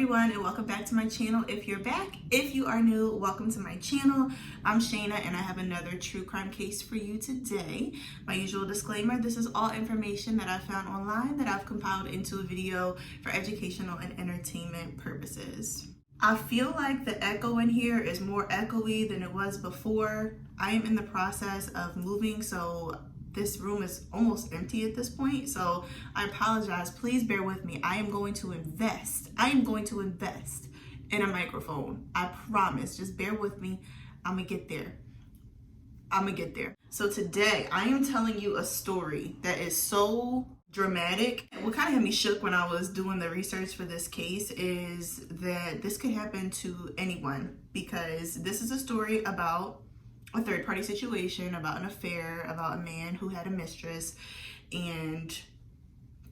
everyone, and welcome back to my channel. If you're back, if you are new, welcome to my channel. I'm Shayna and I have another true crime case for you today. My usual disclaimer, this is all information that I found online that I've compiled into a video for educational and entertainment purposes. I feel like the echo in here is more echoey than it was before. I am in the process of moving, so this room is almost empty at this point, so I apologize. Please bear with me. I am going to invest in a microphone. I promise. Just bear with me. I'm gonna get there. So today I am telling you a story that is so dramatic. What kind of had me shook when I was doing the research for this case is that this could happen to anyone, because this is a story about a third-party situation, about an affair, about a man who had a mistress, and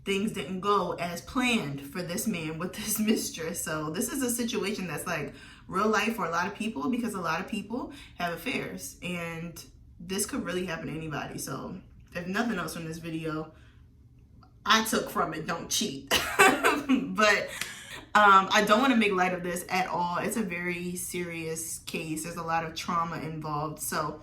things didn't go as planned for this man with this mistress. So this is a situation that's like real life for a lot of people, because a lot of people have affairs, and this could really happen to anybody. So if nothing else from this video I took from it, don't cheat. But I don't want to make light of this at all. It's a very serious case. There's a lot of trauma involved. So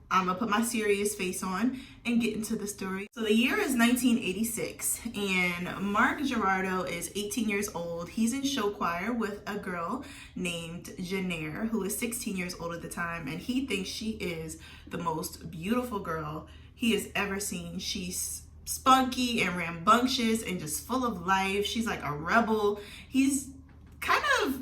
I'm gonna put my serious face on and get into the story. So the year is 1986 and Mark Gerardo is 18 years old. He's in show choir with a girl named Janeire, who is 16 years old at the time, and he thinks she is the most beautiful girl he has ever seen. She's spunky and rambunctious and just full of life. She's like a rebel. He's kind of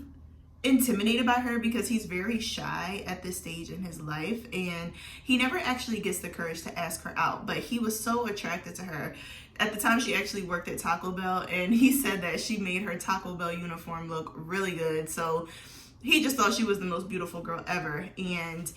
intimidated by her because he's very shy at this stage in his life, and he never actually gets the courage to ask her out, but he was so attracted to her. At the time, she actually worked at Taco Bell, and he said that she made her Taco Bell uniform look really good. So he just thought she was the most beautiful girl ever. And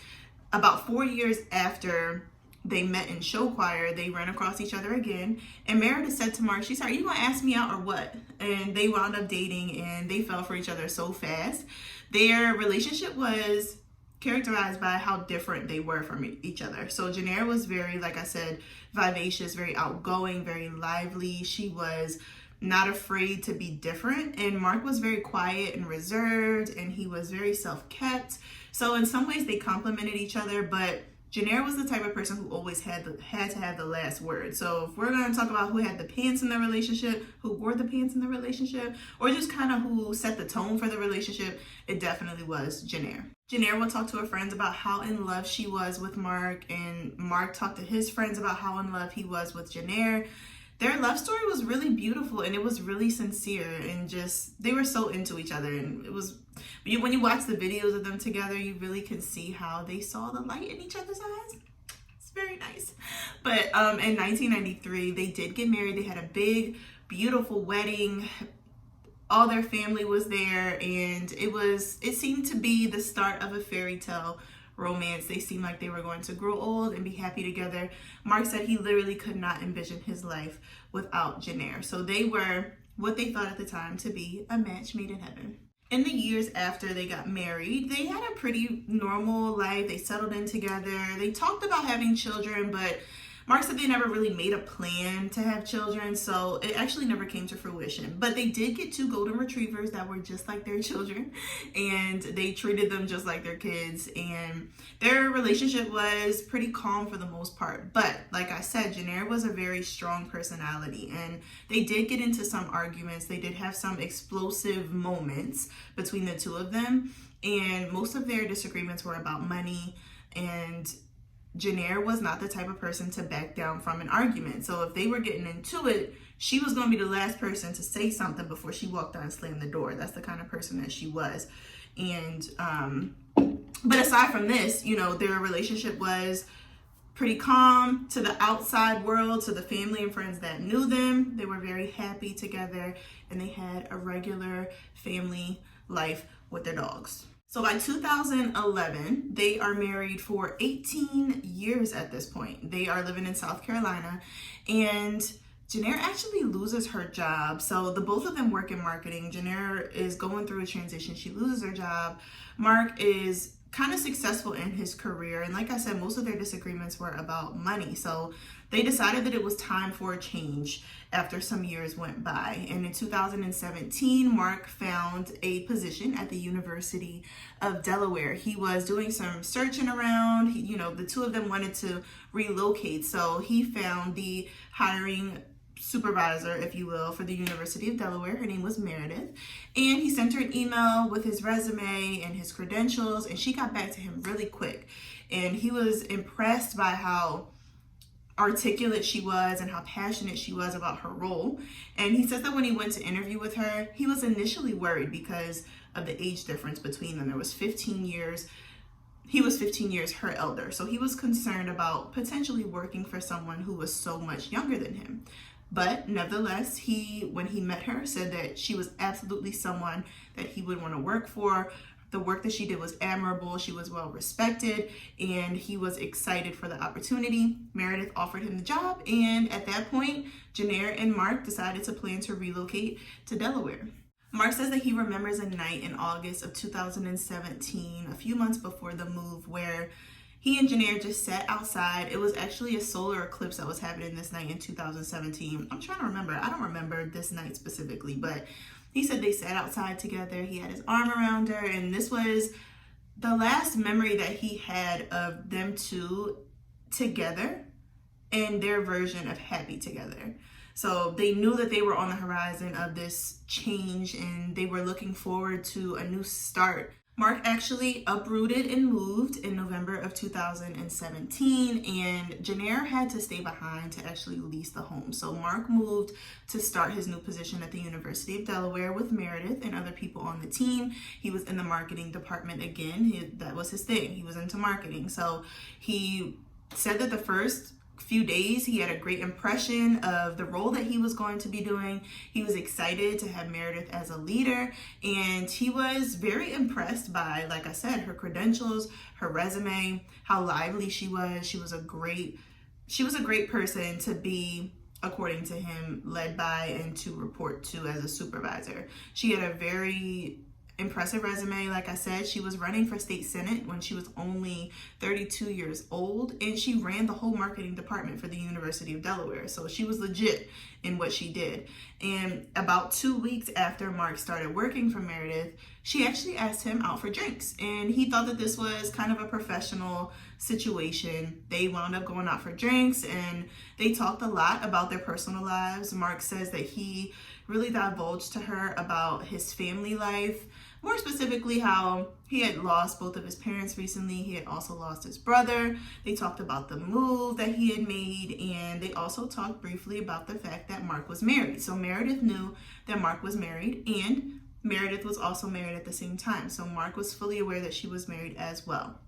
about 4 years after they met in show choir, they ran across each other again, and Meredith said to Mark, she said, "Are you gonna ask me out or what?" And they wound up dating, and they fell for each other so fast. Their relationship was characterized by how different they were from each other. So Janeire was very, like I said, vivacious, very outgoing, very lively. She was not afraid to be different, and Mark was very quiet and reserved, and he was very self-kept. So in some ways they complemented each other, but Janeire was the type of person who always had to have the last word. So if we're going to talk about who had the pants in the relationship, who wore the pants in the relationship, or just kind of who set the tone for the relationship, it definitely was Janeire. Janeire would talk to her friends about how in love she was with Mark, and Mark talked to his friends about how in love he was with Janeire. Their love story was really beautiful, and it was really sincere, and just they were so into each other. And it was, when you watch the videos of them together, you really can see how they saw the light in each other's eyes. It's very nice. But in 1993, they did get married. They had a big, beautiful wedding. All their family was there, and it seemed to be the start of a fairy tale romance. They seemed like they were going to grow old and be happy together. Mark said he literally could not envision his life without Janeire. So they were what they thought at the time to be a match made in heaven. In the years after they got married, they had a pretty normal life. They settled in together. They talked about having children, but Mark said they never really made a plan to have children, so it actually never came to fruition. But they did get 2 golden retrievers that were just like their children, and they treated them just like their kids, and their relationship was pretty calm for the most part. But like I said, Janeire was a very strong personality, and they did get into some arguments. They did have some explosive moments between the two of them, and most of their disagreements were about money, and Janeire was not the type of person to back down from an argument. So if they were getting into it, she was going to be the last person to say something before she walked out and slammed the door. That's the kind of person that she was. And but aside from this, their relationship was pretty calm to the outside world, to the family and friends that knew them. They were very happy together, and they had a regular family life with their dogs. So by 2011, they are married for 18 years at this point. They are living in South Carolina, and Janeire actually loses her job. So the both of them work in marketing. Janeire is going through a transition. She loses her job. Mark is kind of successful in his career. And like I said, most of their disagreements were about money. So they decided that it was time for a change after some years went by. And in 2017, Mark found a position at the University of Delaware. He was doing some searching around. The two of them wanted to relocate. So he found the hiring supervisor, if you will, for the University of Delaware. Her name was Meredith. And he sent her an email with his resume and his credentials, and she got back to him really quick. And he was impressed by how articulate she was and how passionate she was about her role. And he says that when he went to interview with her, he was initially worried because of the age difference between them. There was 15 years. He was 15 years her elder. So he was concerned about potentially working for someone who was so much younger than him. But nevertheless, when he met her, said that she was absolutely someone that he would want to work for. The work that she did was admirable. She was well respected, and he was excited for the opportunity. Meredith offered him the job, and at that point, Janeire and Mark decided to plan to relocate to Delaware. Mark says that he remembers a night in August of 2017, a few months before the move, where he and Janeire just sat outside. It was actually a solar eclipse that was happening this night in 2017. I'm trying to remember. I don't remember this night specifically, but he said they sat outside together. He had his arm around her, and this was the last memory that he had of them two together and their version of happy together. So they knew that they were on the horizon of this change, and they were looking forward to a new start. Mark actually uprooted and moved in November of 2017, and Janeire had to stay behind to actually lease the home. So Mark moved to start his new position at the University of Delaware with Meredith and other people on the team. He was in the marketing department again. That was his thing. He was into marketing. So he said that the first few days he had a great impression of the role that he was going to be doing. He was excited to have Meredith as a leader, and he was very impressed by, like I said, her credentials, her resume, how lively she was. She was a great person to be, according to him, led by and to report to as a supervisor. She had a very impressive resume. Like I said, she was running for state senate when she was only 32 years old, and she ran the whole marketing department for the University of Delaware. So she was legit in what she did. And about 2 weeks after Mark started working for Meredith, she actually asked him out for drinks, and he thought that this was kind of a professional situation. They wound up going out for drinks, and they talked a lot about their personal lives. Mark says that he really divulged to her about his family life, more specifically how he had lost both of his parents recently. He had also lost his brother. They talked about the move that he had made, and they also talked briefly about the fact that Mark was married. So Meredith knew that Mark was married, and Meredith was also married at the same time. So Mark was fully aware that she was married as well.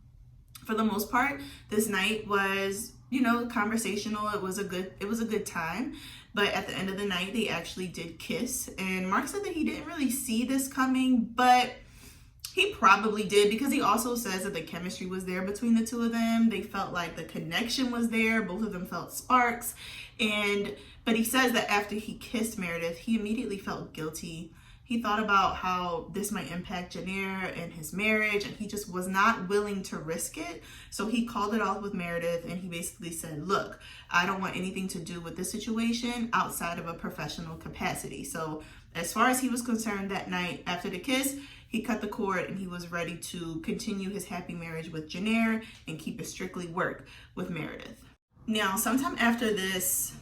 For the most part, this night was, conversational. It was a good time. But at the end of the night, they actually did kiss. And Mark said that he didn't really see this coming, but he probably did, because he also says that the chemistry was there between the two of them. They felt like the connection was there. Both of them felt sparks. But he says that after he kissed Meredith, he immediately felt guilty. He thought about how this might impact Janeire and his marriage, and he just was not willing to risk it. So he called it off with Meredith, and he basically said, look, I don't want anything to do with this situation outside of a professional capacity. So as far as he was concerned that night after the kiss, he cut the cord, and he was ready to continue his happy marriage with Janeire and keep it strictly work with Meredith. Now, sometime after this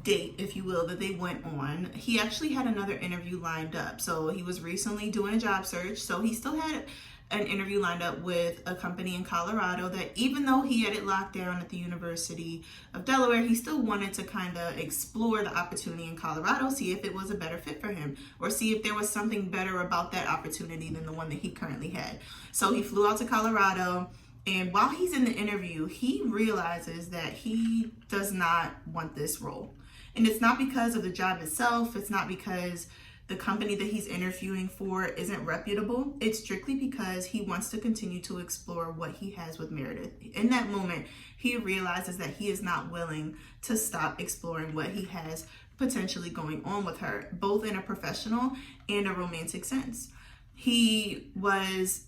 date, if you will, that they went on, he actually had another interview lined up. So he was recently doing a job search, so he still had an interview lined up with a company in Colorado that, even though he had it locked down at the University of Delaware, he still wanted to kind of explore the opportunity in Colorado, see if it was a better fit for him, or see if there was something better about that opportunity than the one that he currently had. So he flew out to Colorado, and while he's in the interview, he realizes that he does not want this role. And it's not because of the job itself. It's not because the company that he's interviewing for isn't reputable. It's strictly because he wants to continue to explore what he has with Meredith. In that moment, he realizes that he is not willing to stop exploring what he has potentially going on with her, both in a professional and a romantic sense. He was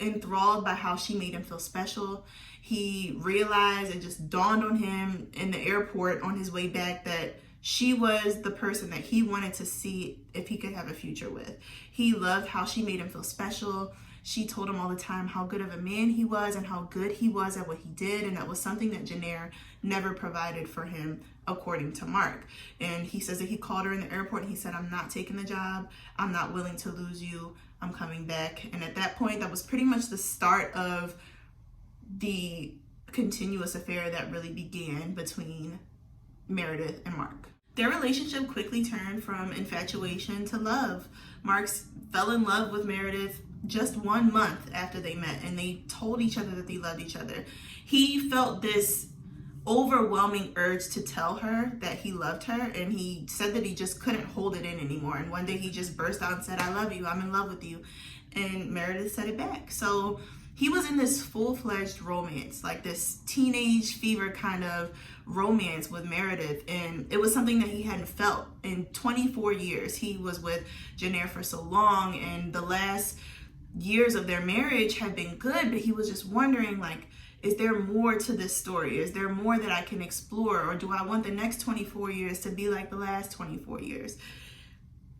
enthralled by how she made him feel special. He realized, it just dawned on him in the airport on his way back, that she was the person that he wanted to see if he could have a future with. He loved how she made him feel special. She told him all the time how good of a man he was and how good he was at what he did. And that was something that Janeire never provided for him, according to Mark. And he says that he called her in the airport and he said, "I'm not taking the job. I'm not willing to lose you. I'm coming back." And at that point, that was pretty much the start of the continuous affair that really began between Meredith and Mark. Their relationship quickly turned from infatuation to love. Mark fell in love with Meredith just 1 month after they met, and they told each other that they loved each other. He felt this overwhelming urge to tell her that he loved her, and he said that he just couldn't hold it in anymore. And one day he just burst out and said, "I love you, I'm in love with you." And Meredith said it back. So he was in this full-fledged romance, like this teenage fever kind of romance with Meredith, and it was something that he hadn't felt in 24 years. He was with Janeire for so long, and the last years of their marriage had been good, but he was just wondering, like, is there more to this story? Is there more that I can explore? Or do I want the next 24 years to be like the last 24 years?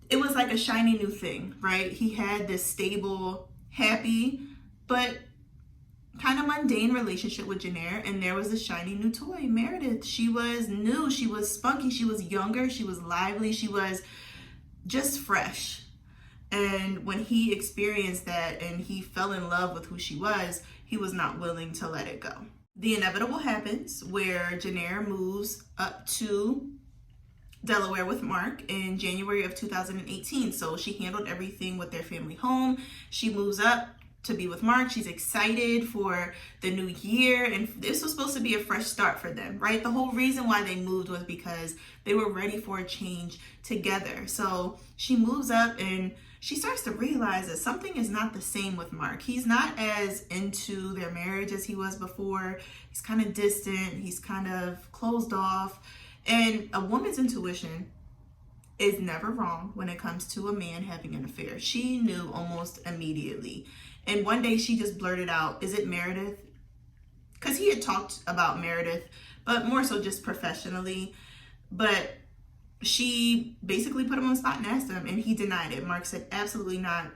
It was like a shiny new thing, right? He had this stable, happy, but kind of mundane relationship with Janeire, and there was a shiny new toy, Meredith. She was new, she was spunky, she was younger, she was lively, she was just fresh. And when he experienced that and he fell in love with who she was, he was not willing to let it go. The inevitable happens, where Janeire moves up to Delaware with Mark in January of 2018. So she handled everything with their family home. She moves up to be with Mark. She's excited for the new year, and this was supposed to be a fresh start for them, right? The whole reason why they moved was because they were ready for a change together. So she moves up and she starts to realize that something is not the same with Mark. He's not as into their marriage as he was before. He's kind of distant, he's kind of closed off. And a woman's intuition is never wrong when it comes to a man having an affair. She knew almost immediately. And one day she just blurted out, "Is it Meredith?" Because he had talked about Meredith, but more so just professionally. But she basically put him on the spot and asked him, and he denied it. Mark said, "Absolutely not."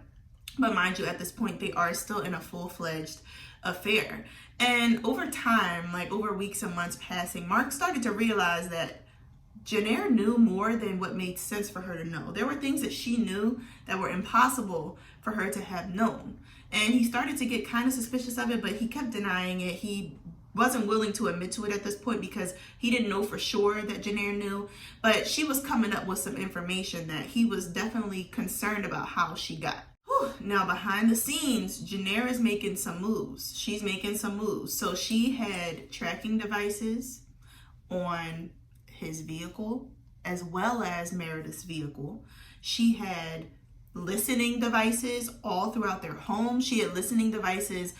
But mind you, at this point, they are still in a full-fledged affair. And over time, like over weeks and months passing, Mark started to realize that Janeire knew more than what made sense for her to know. There were things that she knew that were impossible for her to have known. And he started to get kind of suspicious of it, but he kept denying it. He wasn't willing to admit to it at this point because he didn't know for sure that Janeire knew. But she was coming up with some information that he was definitely concerned about how she got. Now, behind the scenes, Janeire is making some moves. She's making some moves. So she had tracking devices on his vehicle as well as Meredith's vehicle. She had listening devices all throughout their home. She had listening devices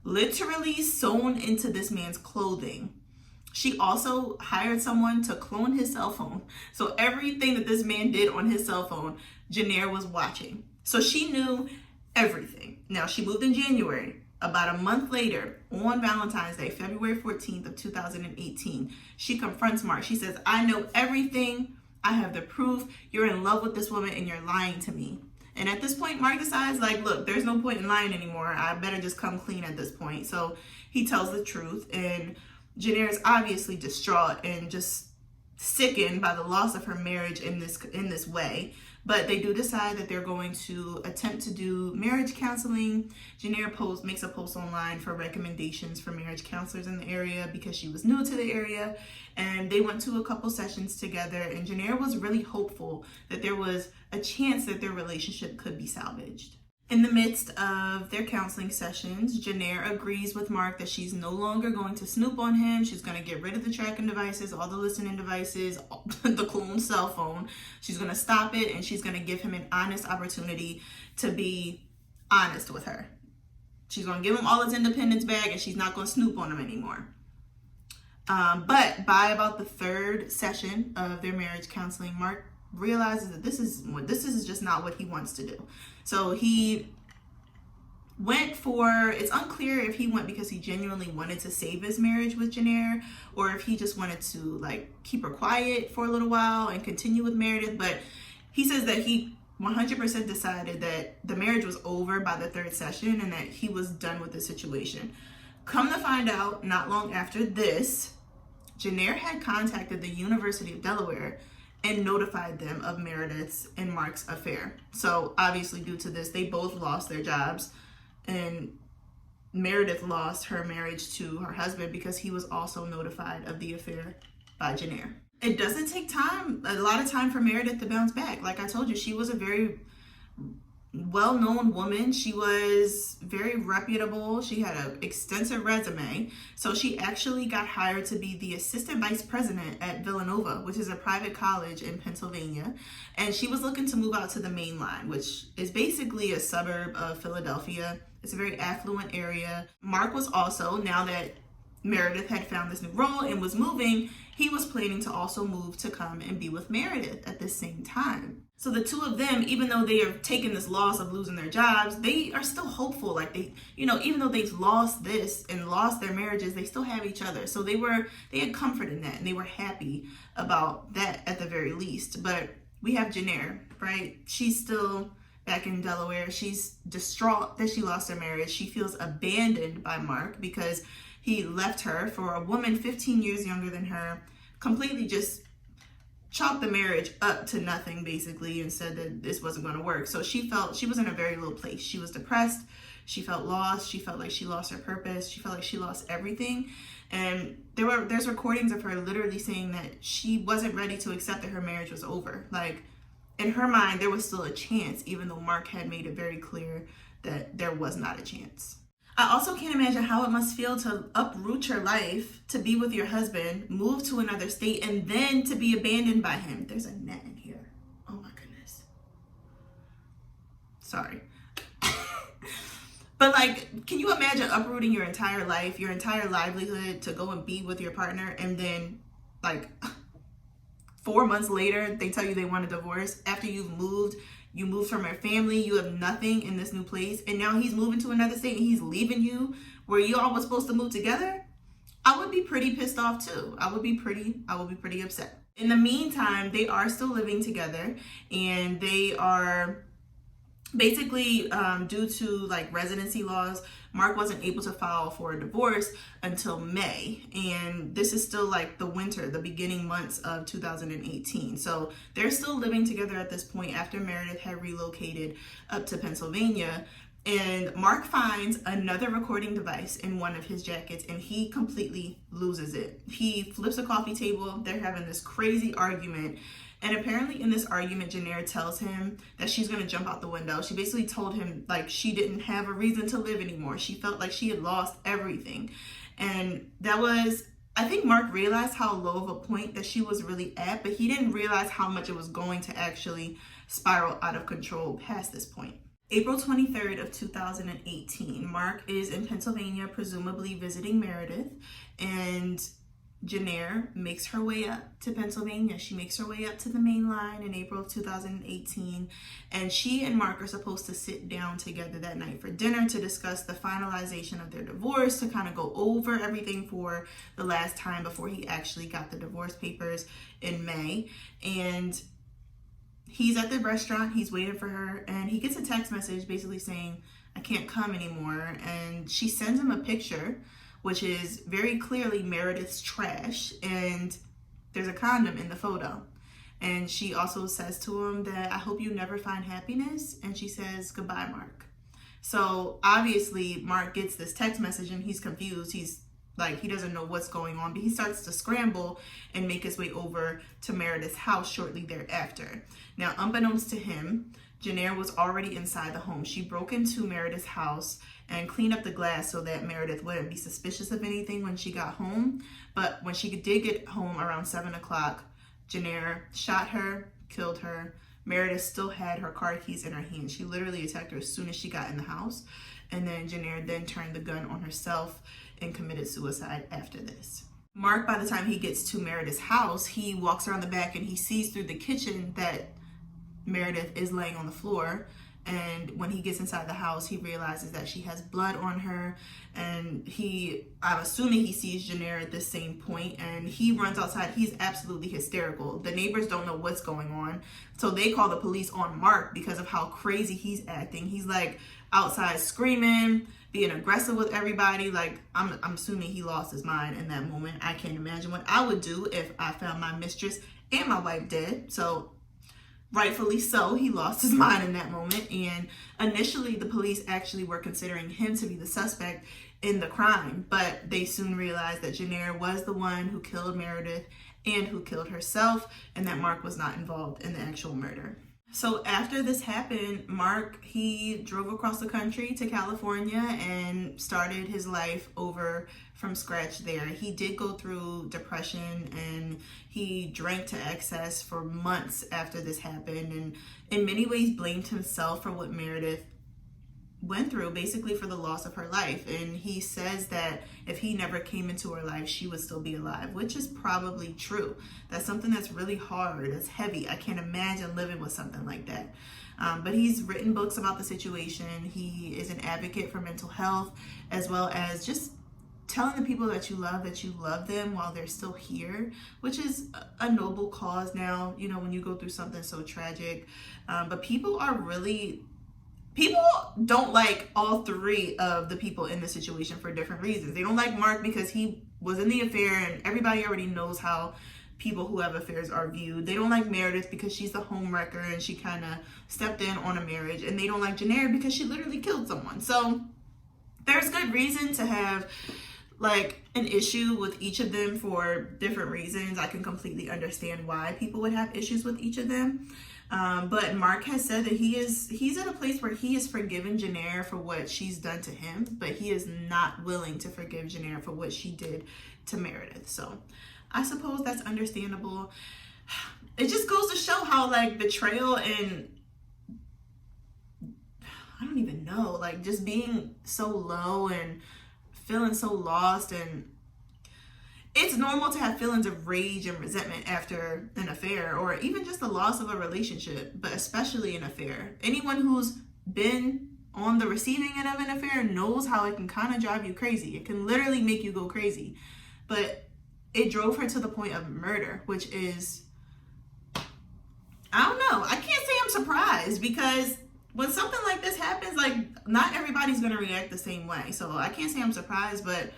literally sewn into this man's clothing. She also hired someone to clone his cell phone. So everything that this man did on his cell phone, Janeire was watching. So she knew everything. Now, she moved in January. About a month later, on Valentine's Day, February 14th of 2018, she confronts Mark. She says, "I know everything. I have the proof. You're in love with this woman and you're lying to me." And at this point, Mark decides, like, look, there's no point in lying anymore. I better just come clean at this point. So he tells the truth, and Janeire is obviously distraught and just sickened by the loss of her marriage in this way. But they do decide that they're going to attempt to do marriage counseling. Janeire makes a post online for recommendations for marriage counselors in the area because she was new to the area. And they went to a couple sessions together, and Janeire was really hopeful that there was a chance that their relationship could be salvaged. In the midst of their counseling sessions, Janeire agrees with Mark that she's no longer going to snoop on him. She's going to get rid of the tracking devices, all the listening devices, the clone cell phone. She's going to stop it, and she's going to give him an honest opportunity to be honest with her. She's going to give him all his independence back, and she's not going to snoop on him anymore. But by about the third session of their marriage counseling, Mark realizes that this is just not what he wants to do. So he went for, it's unclear if he went because he genuinely wanted to save his marriage with Janeire, or if he just wanted to like keep her quiet for a little while and continue with Meredith. But he says that he 100% decided that the marriage was over by the third session and that he was done with the situation. Come to find out, not long after this, Janeire had contacted the University of Delaware and notified them of Meredith's and Mark's affair. So obviously due to this, they both lost their jobs, and Meredith lost her marriage to her husband because he was also notified of the affair by Janeire. It doesn't take a lot of time for Meredith to bounce back. Like I told you, she was a very well-known woman. She was very reputable. She had an extensive resume. So she actually got hired to be the assistant vice president at Villanova, which is a private college in Pennsylvania. And she was looking to move out to the Main Line, which is basically a suburb of Philadelphia. It's a very affluent area. Mark was also, now that Meredith had found this new role and was moving, he was planning to also move to come and be with Meredith at the same time. So the two of them, even though they have taken this loss of losing their jobs, they are still hopeful. Like they, even though they've lost this and lost their marriages, they still have each other. So they had comfort in that, and they were happy about that at the very least. But we have Janeire, right? She's still back in Delaware. She's distraught that she lost her marriage. She feels abandoned by Mark because he left her for a woman 15 years younger than her, completely just chalked the marriage up to nothing basically, and said that this wasn't going to work. So she felt she was in a very low place. She was depressed. She felt lost. She felt like she lost her purpose. She felt like she lost everything. And there's recordings of her literally saying that she wasn't ready to accept that her marriage was over. Like, in her mind, there was still a chance, even though Mark had made it very clear that there was not a chance. I also can't imagine how it must feel to uproot your life, to be with your husband, move to another state, and then to be abandoned by him. There's a net in here. Oh my goodness. Sorry. But like, can you imagine uprooting your entire life, your entire livelihood to go and be with your partner, and then like 4 months later, they tell you they want a divorce after you've moved? You moved from your family, you have nothing in this new place, and now he's moving to another state and he's leaving you where you all were supposed to move together? I would be pretty pissed off too. I would be pretty upset. In the meantime, they are still living together, and they are basically due to like residency laws, Mark wasn't able to file for a divorce until May, and this is still like the beginning months of 2018. So they're still living together at this point after Meredith had relocated up to Pennsylvania. And Mark finds another recording device in one of his jackets, and he completely loses it. He flips a coffee table. They're having this crazy argument. And apparently in this argument, Janeire tells him that she's going to jump out the window. She basically told him like she didn't have a reason to live anymore. She felt like she had lost everything. And that was, I think Mark realized how low of a point that she was really at, but he didn't realize how much it was going to actually spiral out of control past this point. April 23rd of 2018, Mark is in Pennsylvania, presumably visiting Meredith, and Janeire makes her way up to Pennsylvania. She makes her way up to the Main Line in April of 2018, and she and Mark are supposed to sit down together that night for dinner to discuss the finalization of their divorce, to kind of go over everything for the last time before he actually got the divorce papers in May. And he's at the restaurant, he's waiting for her, and he gets a text message basically saying, "I can't come anymore." And she sends him a picture, which is very clearly Meredith's trash, and there's a condom in the photo. And she also says to him that, "I hope you never find happiness." And she says, "Goodbye, Mark." So obviously Mark gets this text message and he's confused. He's like, he doesn't know what's going on, but he starts to scramble and make his way over to Meredith's house shortly thereafter. Now, unbeknownst to him, Janeire was already inside the home. She broke into Meredith's house and cleaned up the glass so that Meredith wouldn't be suspicious of anything when she got home. But when she did get home around 7 o'clock, Janeire shot her, killed her. Meredith still had her car keys in her hand. She literally attacked her as soon as she got in the house. And then Janeire then turned the gun on herself and committed suicide after this. Mark, by the time he gets to Meredith's house, he walks around the back and he sees through the kitchen that Meredith is laying on the floor. And when he gets inside the house, he realizes that she has blood on her, and I'm assuming he sees Janeire at this same point, and he runs outside. He's absolutely hysterical. The neighbors don't know what's going on, so they call the police on Mark because of how crazy he's acting. He's like outside screaming, being aggressive with everybody. Like, I'm assuming he lost his mind in that moment. I can't imagine what I would do if I found my mistress and my wife dead. So rightfully so, he lost his mind in that moment. And initially, the police actually were considering him to be the suspect in the crime, but they soon realized that Janeire was the one who killed Meredith and who killed herself, and that Mark was not involved in the actual murder. So after this happened, Mark, he drove across the country to California and started his life over from scratch there. He did go through depression, and he drank to excess for months after this happened, and in many ways blamed himself for what Meredith went through, basically for the loss of her life. And he says that if he never came into her life, she would still be alive, which is probably true. That's something that's really hard. It's heavy. I can't imagine living with something like that. But he's written books about the situation. He is an advocate for mental health, as well as just telling the people that you love them while they're still here, which is a noble cause now, you know, when you go through something so tragic. But people don't like all three of the people in the situation for different reasons. They don't like Mark because he was in the affair, and everybody already knows how people who have affairs are viewed. They don't like Meredith because she's the homewrecker and she kind of stepped in on a marriage. And they don't like Janeire because she literally killed someone. So there's good reason to have like an issue with each of them for different reasons. I can completely understand why people would have issues with each of them. But Mark has said that he's at a place where he has forgiven Janeire for what she's done to him, but he is not willing to forgive Janeire for what she did to Meredith. So I suppose that's understandable. It just goes to show how like betrayal and I don't even know, like just being so low and feeling so lost, and it's normal to have feelings of rage and resentment after an affair, or even just the loss of a relationship, but especially an affair. Anyone who's been on the receiving end of an affair knows how it can kind of drive you crazy. It can literally make you go crazy. But it drove her to the point of murder, which is, I don't know. I can't say I'm surprised, because when something like this happens, like not everybody's going to react the same way. So I can't say I'm surprised, but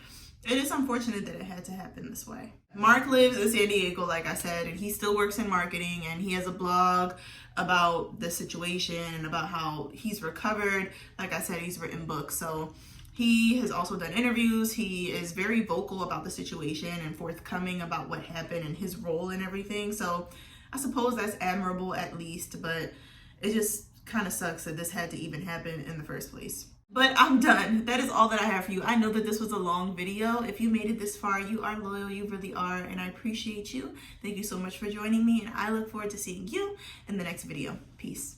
it is unfortunate that it had to happen this way. Mark lives in San Diego, like I said, and he still works in marketing, and he has a blog about the situation and about how he's recovered. Like I said, he's written books. So he has also done interviews. He is very vocal about the situation and forthcoming about what happened and his role in everything. So I suppose that's admirable at least, but it just kind of sucks that this had to even happen in the first place. But I'm done. That is all that I have for you. I know that this was a long video. If you made it this far, you are loyal, you really are, and I appreciate you. Thank you so much for joining me, and I look forward to seeing you in the next video. Peace.